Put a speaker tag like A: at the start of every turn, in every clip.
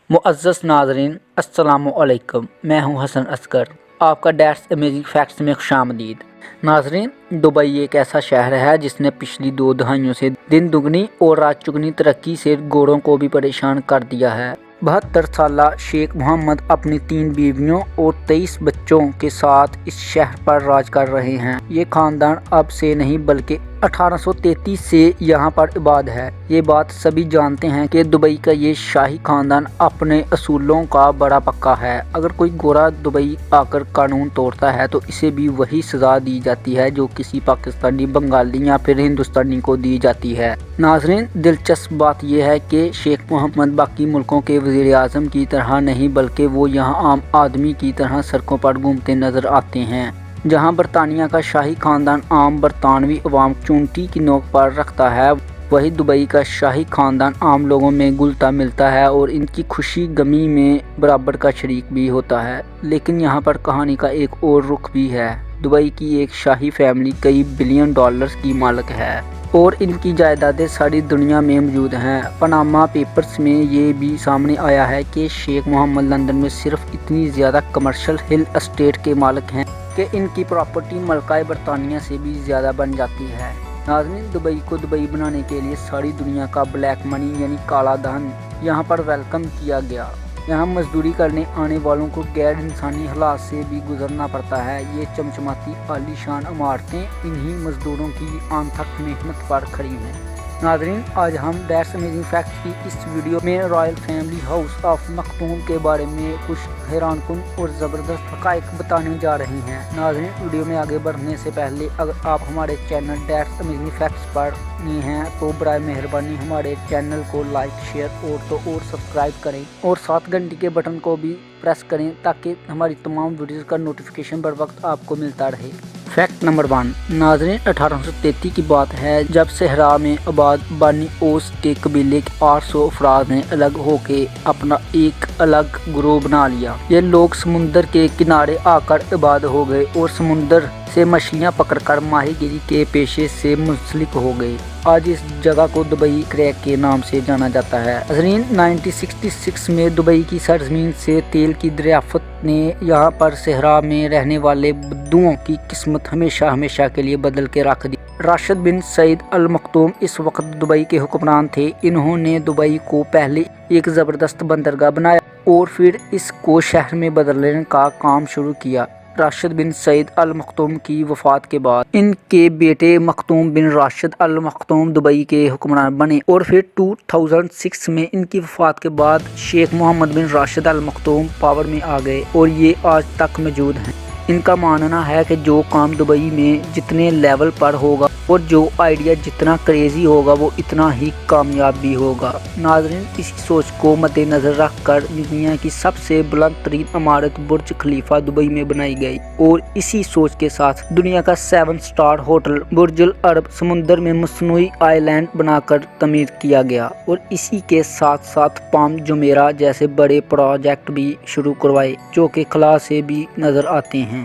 A: मुअज़्ज़ज़ नाज़रीन अस्सलामु अलैकुम। मैं हूं हसन असगर, आपका डैट्स अमेजिंग फैक्ट्स में खुशामदीद। नाज़रीन, दुबई एक ऐसा शहर है जिसने पिछली 2 दहाइयों से दिन दुगनी और रात चुगनी तरक्की से गोरों को भी परेशान कर दिया है। 72 साला शेख मोहम्मद अपनी 3 बीवियों और 23 बच्चों के साथ इस शहर पर राज कर रहे हैं। ये खानदान अब से नहीं बल्कि 1833 से यहाँ पर इबाद है। ये बात सभी जानते हैं कि दुबई का ये शाही खानदान अपने असूलों का बड़ा पक्का है। अगर कोई गोरा दुबई आकर कानून तोड़ता है तो इसे भी वही सज़ा दी जाती है जो किसी पाकिस्तानी, बंगाली या फिर हिंदुस्तानी को दी जाती है। नाज़रीन, दिलचस्प बात यह है कि शेख मोहम्मद बाकी मुल्कों के वज़ीर आज़म की तरह नहीं बल्कि वो यहाँ आम आदमी की तरह सड़कों पर घूमते नज़र आते हैं। जहां बरतानिया का शाही खानदान आम बरतानवी अवाम चूंटी की नोक पर रखता है, वही दुबई का शाही खानदान आम लोगों में घुलता मिलता है और इनकी खुशी गमी में बराबर का शरीक भी होता है। लेकिन यहाँ पर कहानी का एक और रुख भी है। दुबई की एक शाही फैमिली कई बिलियन डॉलर्स की मालिक है और इनकी जायदादें सारी दुनिया में मौजूद हैं। पनामा पेपर्स में ये भी सामने आया है कि शेख मोहम्मद लंदन में सिर्फ इतनी ज़्यादा कमर्शियल हिल एस्टेट के मालिक हैं कि इनकी प्रॉपर्टी मलकाए बरतानिया से भी ज़्यादा बन जाती है। नाज़रीन, दुबई को दुबई बनाने के लिए सारी दुनिया का ब्लैक मनी यानी काला धन यहाँ पर वेलकम किया गया। यहाँ मजदूरी करने आने वालों को गैर इंसानी हालात से भी गुजरना पड़ता है। ये चमचमाती आलीशान इमारतें इन्हीं मजदूरों की अनथक मेहनत पर खड़ी हैं। नाज़रीन, आज हम डैट्स अमेजिंग फैक्ट्स की इस वीडियो में royal family house of Makhdoom के बारे में कुछ हैरानकुन और ज़बरदस्त हक़ाइक़ बताने जा रहे हैं। नाज़रीन, वीडियो में आगे बढ़ने से पहले अगर आप हमारे चैनल डैट्स अमेजिंग फैक्ट्स पर नए हैं तो बराए मेहरबानी हमारे चैनल को लाइक, शेयर और सब्सक्राइब करें और साथ घंटी के बटन को भी प्रेस करें ताकि हमारी तमाम वीडियोज़ का नोटिफिकेशन बर वक्त आपको मिलता रहे। Fact number 1। नाज़रीन, 1833 की बात है जब सहरा में आबाद बानी ओस के कबीले के 800 अफराद ने अलग होके अपना एक अलग ग्रोह बना लिया। ये लोग समुंदर के किनारे आकर आबाद हो गए और समुंदर से मछलियां पकड़कर माहीगिरी के पेशे से मुंसलिक हो गए। आज इस जगह को दुबई क्रैक के नाम से जाना जाता है। नाज़रीन, 1966 में दुबई की सरजमीन से तेल की दरियाफ्त ने यहाँ पर सहरा में रहने वाले बुद्दुओं की किस्मत हमेशा के लिए बदल के रख दी। राशिद बिन सईद अल मखदूम इस वक्त दुबई के हुक्मरान थे। इन्होंने दुबई को पहले एक ज़बरदस्त बंदरगाह बनाया और फिर इसको शहर में बदलने का काम शुरू किया। राशिद बिन सईद अल मखदूम की वफ़ात के बाद इनके बेटे मखदूम बिन राशिद अल मखदूम दुबई के हुक्मरान बने और फिर 2006 में इनकी वफ़ात के बाद शेख मोहम्मद बिन राशिद अल मखदूम पावर में आ गए और ये आज तक मौजूद हैं। इनका मानना है कि जो काम दुबई में जितने लेवल पर होगा और जो आइडिया जितना क्रेजी होगा वो इतना ही कामयाब भी होगा। नाज़रीन, इसी सोच को मद्देनज़र रखकर दुनिया की सबसे बुलंद तरीन इमारत बुर्ज खलीफा दुबई में बनाई गई और इसी सोच के साथ दुनिया का 7 स्टार होटल बुर्जुल अरब समुंदर में मसनूई आइलैंड बनाकर तमीर किया गया और इसी के साथ साथ पाम जुमेरा जैसे बड़े प्रोजेक्ट भी शुरू करवाए जो कि खला से भी नज़र आते हैं।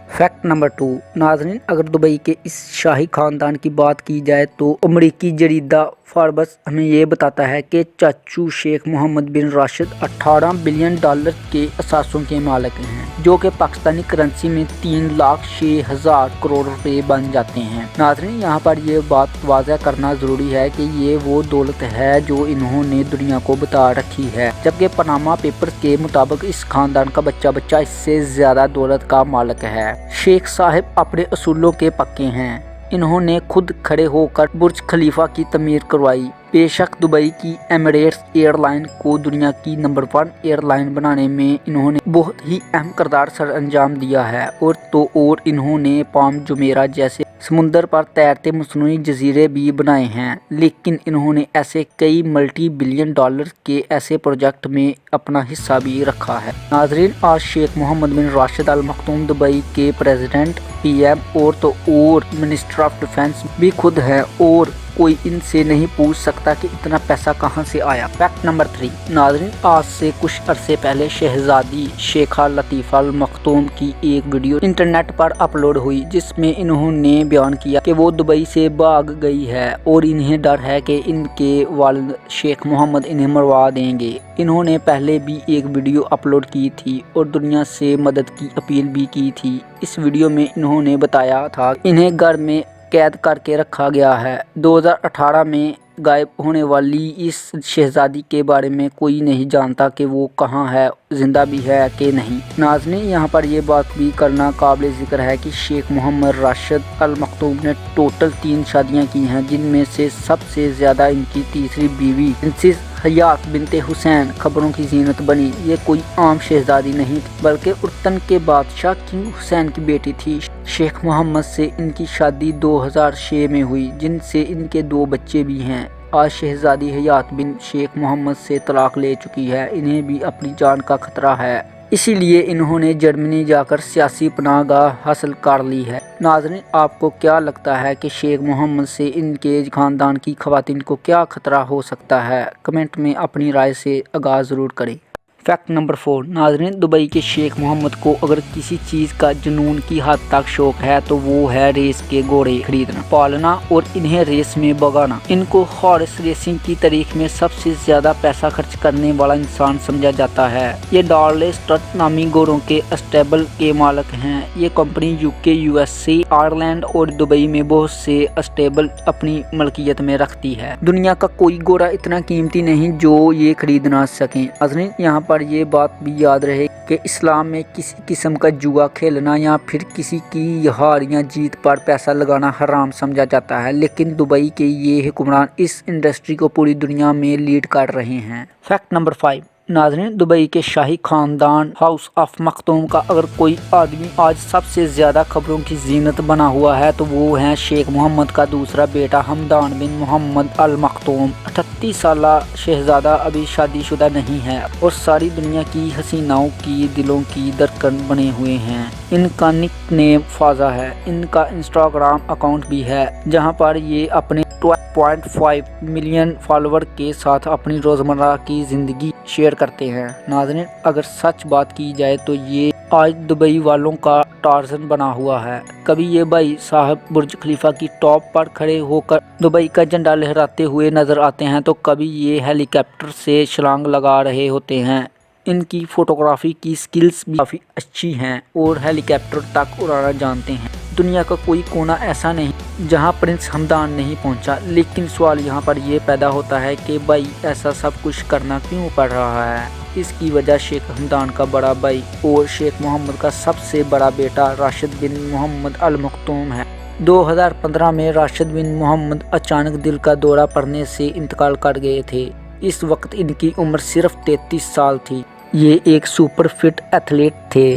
A: Fact number 2। नाज़रीन, अगर दुबई के इस शाही खानदान की बात की जाए तो अमरीकी जरीदा फोर्ब्स हमें ये बताता है कि चाचू शेख मोहम्मद बिन राशिद 18 बिलियन डॉलर के असासों के मालिक हैं जो कि पाकिस्तानी करेंसी में 3,06,000 करोड़ रुपए बन जाते हैं। नाज़रीन, यहाँ पर ये बात वाज़ह करना ज़रूरी है कि ये वो दौलत है जो इन्होंने दुनिया को बता रखी है, जबकि पनामा पेपर्स के मुताबिक इस खानदान का बच्चा इससे ज़्यादा दौलत का मालिक है। शेख साहब अपने असूलों के पक्के हैं। इन्होंने खुद खड़े होकर बुर्ज खलीफा की तमीर करवाई। बेशक दुबई की एमिरेट्स एयरलाइन को दुनिया की नंबर 1 एयरलाइन बनाने में इन्होंने बहुत ही अहम किरदार सर अंजाम दिया है और इन्होंने पाम जुमेरा जैसे समुंदर पर तैरते मसनूई जजीरे भी बनाए हैं। लेकिन इन्होंने ऐसे कई मल्टी बिलियन डॉलर के ऐसे प्रोजेक्ट में अपना हिस्सा भी रखा है। नाज़रीन, आज शेख मोहम्मद बिन राशिद अल मखदूम दुबई के प्रेसिडेंट, PM और मिनिस्टर ऑफ डिफेंस भी खुद हैं और कोई इनसे नहीं पूछ सकता कि इतना पैसा कहां से आया। Fact number 3। नाज़रीन, आज से कुछ अरसे पहले शहजादी शेखा लतीफ़ा अल मखतूम की एक वीडियो इंटरनेट पर अपलोड हुई, जिसमें इन्होंने बयान किया कि वो दुबई से भाग गई है और इन्हें डर है कि इनके वालिद शेख मोहम्मद इन्हें मरवा देंगे। इन्होंने पहले भी एक वीडियो अपलोड की थी और दुनिया से मदद की अपील भी की थी। इस वीडियो में इन्होंने बताया था इन्हें घर में कैद करके रखा गया है। 2018 में गायब होने वाली इस शहजादी के बारे में कोई नहीं जानता कि वो कहाँ है, जिंदा भी है कि नहीं। नाज़रीन, यहाँ पर ये बात भी करना काबिल ज़िक्र है कि शेख मोहम्मद राशिद अल मखतूम ने टोटल 3 शादियाँ की हैं, जिनमें से सबसे ज़्यादा इनकी तीसरी बीवी प्रिंसेस हयात बिनते हुसैन खबरों की जीनत बनी। ये कोई आम शहजादी नहीं थी, बल्कि उर्तन के बादशाह किंग हुसैन की बेटी थी। शेख मोहम्मद से इनकी शादी 2006 में हुई, जिनसे इनके 2 बच्चे भी हैं। आज शहजादी हयात बिन शेख मोहम्मद से तलाक ले चुकी है। इन्हें भी अपनी जान का खतरा है, इसीलिए इन्होंने जर्मनी जाकर सियासी पनाहगाह हासिल कर ली है। नाज़रीन, आपको क्या लगता है कि शेख मोहम्मद से इनके खानदान की खवातीन को क्या खतरा हो सकता है? कमेंट में अपनी राय से आगाह ज़रूर करें। Fact number 4। नाज़रीन, दुबई के शेख मोहम्मद को अगर किसी चीज़ का जुनून की हद तक शौक है तो वो है रेस के घोड़े खरीदना, पालना और इन्हें रेस में भगाना। इनको हॉर्स रेसिंग की तारीख में सबसे ज़्यादा पैसा खर्च करने वाला इंसान समझा जाता है। ये डार्ले स्ट्रट नामी घोड़ों के स्टेबल के मालिक हैं। ये कंपनी यूके, यूएसए, आयरलैंड और दुबई में बहुत से स्टेबल अपनी मलकियत में रखती है। दुनिया का कोई घोड़ा इतना कीमती नहीं जो ये खरीद ना सकें। नाज़रीन, यहाँ पर ये बात भी याद रहे कि इस्लाम में किसी किस्म का जुआ खेलना या फिर किसी की हार या जीत पर पैसा लगाना हराम समझा जाता है, लेकिन दुबई के ये हुक्मरान इस इंडस्ट्री को पूरी दुनिया में लीड कर रहे हैं। Fact number 5। नाज़रीन, दुबई के शाही खानदान हाउस ऑफ मखतूम का अगर कोई आदमी आज सबसे ज़्यादा खबरों की जीनत बना हुआ है तो वो है शेख मोहम्मद का दूसरा बेटा हमदान बिन मोहम्मद अल मखतूम। 38 साला शहजादा अभी शादीशुदा नहीं है और सारी दुनिया की हसीनाओं की दिलों की धड़कन बने हुए हैं। इनका निक नेम फाजा है। इनका इंस्टाग्राम अकाउंट भी है, जहाँ पर ये अपने 12.5 मिलियन फॉलोवर के साथ अपनी रोज़मर्रा की ज़िंदगी शेयर करते हैं। नाज़रीन, अगर सच बात की जाए तो ये आज दुबई वालों का टार्ज़न बना हुआ है। कभी ये भाई साहब बुर्ज खलीफा की टॉप पर खड़े होकर दुबई का झंडा लहराते हुए नज़र आते हैं, तो कभी ये हेलीकॉप्टर से छलांग लगा रहे होते हैं। इनकी फ़ोटोग्राफी की स्किल्स भी काफ़ी अच्छी हैं और हेलीकॉप्टर तक उड़ाना जानते हैं। दुनिया का कोई कोना ऐसा नहीं जहां प्रिंस हमदान नहीं पहुंचा, लेकिन सवाल यहां पर यह पैदा होता है कि भाई ऐसा सब कुछ करना क्यों पड़ रहा है। इसकी वजह शेख हमदान का बड़ा भाई और शेख मोहम्मद का सबसे बड़ा बेटा राशिद बिन मोहम्मद अल मखतूम है। 2015 में राशिद बिन मोहम्मद अचानक दिल का दौरा पड़ने से इंतकाल कर गए थे। इस वक्त इनकी उम्र सिर्फ 33 साल थी। ये एक सुपर फिट एथलीट थे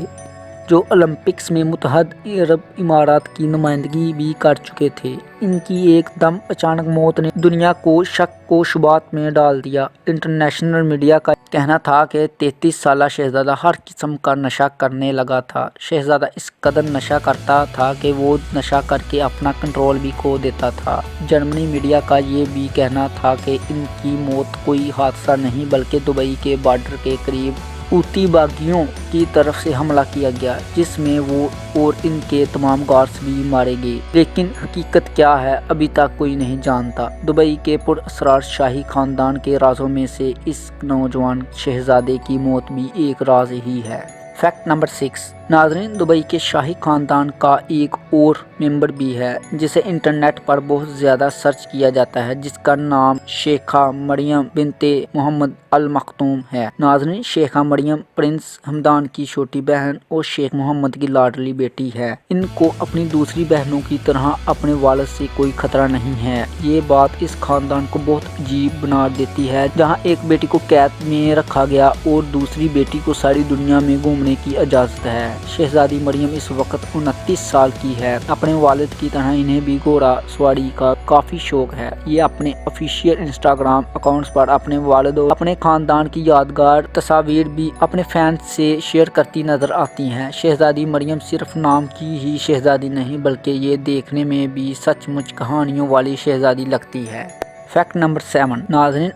A: जो ओलंपिक्स में मुत्तहदा अरब इमारात की नुमाइंदगी भी कर चुके थे। इनकी एकदम अचानक मौत ने दुनिया को शक को शुबात में डाल दिया। इंटरनेशनल मीडिया का कहना था कि 33 साला शहजादा हर किस्म का नशा करने लगा था। शहजादा इस कदर नशा करता था कि वो नशा करके अपना कंट्रोल भी खो देता था। जर्मनी मीडिया का ये भी कहना था कि इनकी मौत कोई हादसा नहीं बल्कि दुबई के बॉर्डर के करीब हूती बागियों की तरफ से हमला किया गया, जिसमें वो और इनके तमाम गार्ड्स भी मारे गए। लेकिन हकीकत क्या है अभी तक कोई नहीं जानता। दुबई के पुरअसरार शाही खानदान के राजों में से इस नौजवान शहजादे की मौत भी एक राज ही है। Fact number 6। नाज़रीन, दुबई के शाही खानदान का एक और मेंबर भी है जिसे इंटरनेट पर बहुत ज़्यादा सर्च किया जाता है, जिसका नाम शेखा मरियम बिनते मोहम्मद अल मखतूम है। नाज़रीन, शेखा मरियम प्रिंस हमदान की छोटी बहन और शेख मोहम्मद की लाडली बेटी है। इनको अपनी दूसरी बहनों की तरह अपने वालिद से कोई खतरा नहीं है। ये बात इस खानदान को बहुत अजीब बना देती है, जहाँ एक बेटी को कैद में रखा गया और दूसरी बेटी को सारी दुनिया में घूमने ہونے کی اجازت ہے۔ شہزادی مریم اس وقت 29 سال کی ہے۔ اپنے والد کی طرح انہیں بھی گھوڑا سواری کا کافی شوق ہے۔ یہ اپنے آفیشیل انسٹاگرام اکاؤنٹس پر اپنے والد اور اپنے خاندان کی یادگار تصاویر بھی اپنے فینس سے شیئر کرتی نظر آتی ہیں۔ شہزادی مریم صرف نام کی ہی شہزادی نہیں بلکہ یہ دیکھنے میں بھی سچ مچ کہانیوں والی شہزادی لگتی ہے۔ فیکٹ نمبر 7 ناظرین،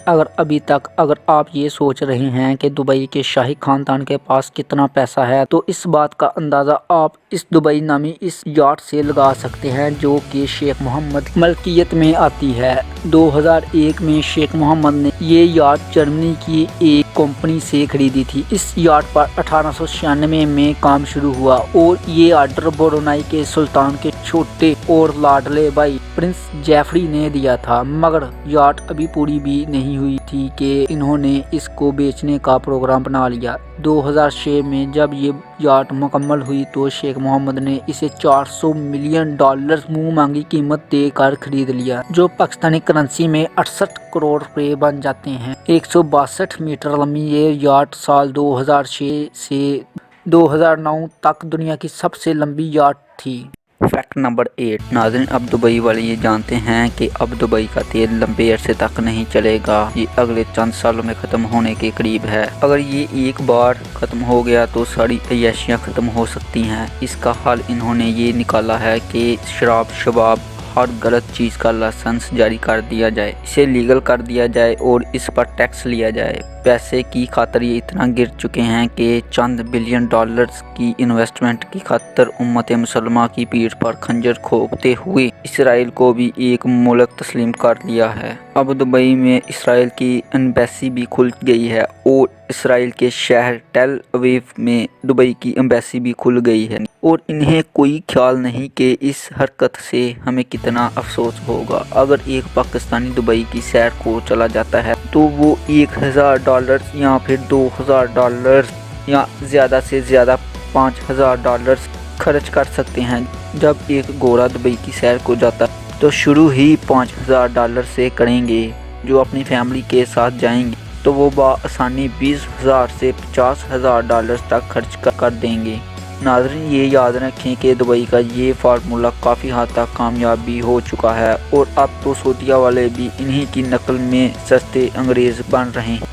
A: اگر آپ یہ سوچ رہے ہیں کہ دبئی کے شاہی خاندان کے پاس کتنا پیسہ ہے تو اس بات کا اندازہ آپ اس دبئی نامی اس یاٹ سے لگا سکتے ہیں جو کہ شیخ محمد ملکیت میں آتی ہے۔ 2001 میں شیخ محمد نے یہ یاٹ جرمنی کی ایک کمپنی سے خریدی تھی۔ اس یاٹ پر 1896 میں کام شروع ہوا اور یہ آرڈر برونائی کے سلطان کے چھوٹے اور لاڈلے بھائی پرنس جیفری نے دیا تھا، مگر یاٹ ابھی پوری بھی نہیں ہوئی تھی کہ انہوں نے اس کو بیچنے کا پروگرام بنا لیا۔ 2006 میں جب یہ یاٹ مکمل ہوئی تو شیخ محمد نے اسے $400 ملین منہ مانگی قیمت دے کر خرید لیا، جو پاکستانی کرنسی میں 68 کروڑ روپے بن جاتے ہیں۔ 162 میٹر لمبی یہ یاٹ سال 2006 سے 2009 تک دنیا کی سب سے لمبی یاٹ تھی۔ فیکٹ نمبر 8 ناظرین، اب دبئی والے یہ جانتے ہیں کہ اب دبئی کا تیل لمبے عرصے تک نہیں چلے گا، یہ اگلے چند سالوں میں ختم ہونے کے قریب ہے۔ اگر یہ ایک بار ختم ہو گیا تو ساری عیاشیاں ختم ہو سکتی ہیں۔ اس کا حل انہوں نے یہ نکالا ہے کہ شراب ہر غلط چیز کا لائسنس جاری کر دیا جائے، اسے لیگل کر دیا جائے اور اس پر ٹیکس لیا جائے۔ پیسے کی خاطر یہ اتنا گر چکے ہیں کہ چند بلین ڈالرز کی انویسٹمنٹ کی خاطر امت مسلمہ کی پیٹھ پر خنجر کھوپتے ہوئے اسرائیل کو بھی ایک ملک تسلیم کر لیا ہے۔ اب دبئی میں اسرائیل کی ایمبیسی بھی کھل گئی ہے اور اسرائیل کے شہر ٹیل اویو میں دبئی کی ایمبیسی بھی کھل گئی ہے، اور انہیں کوئی خیال نہیں کہ اس حرکت سے ہمیں کتنا افسوس ہوگا۔ اگر ایک پاکستانی دبئی کی سیر کو چلا جاتا ہے تو وہ $1000 یا پھر $2000 یا زیادہ سے زیادہ $5000 خرچ کر سکتے ہیں۔ جب ایک گورا دبئی کی سیر کو جاتا ہے تو شروع ہی $5000 سے کریں گے، جو اپنی فیملی کے ساتھ جائیں گے تو وہ بآسانی $20000 سے $50000 تک خرچ کر دیں گے۔ ناظرین، یہ یاد رکھیں کہ دبئی کا یہ فارمولہ کافی حد تک کامیاب بھی ہو چکا ہے اور اب تو سعودیہ والے بھی انہی کی نقل میں سستے انگریز بن رہے ہیں۔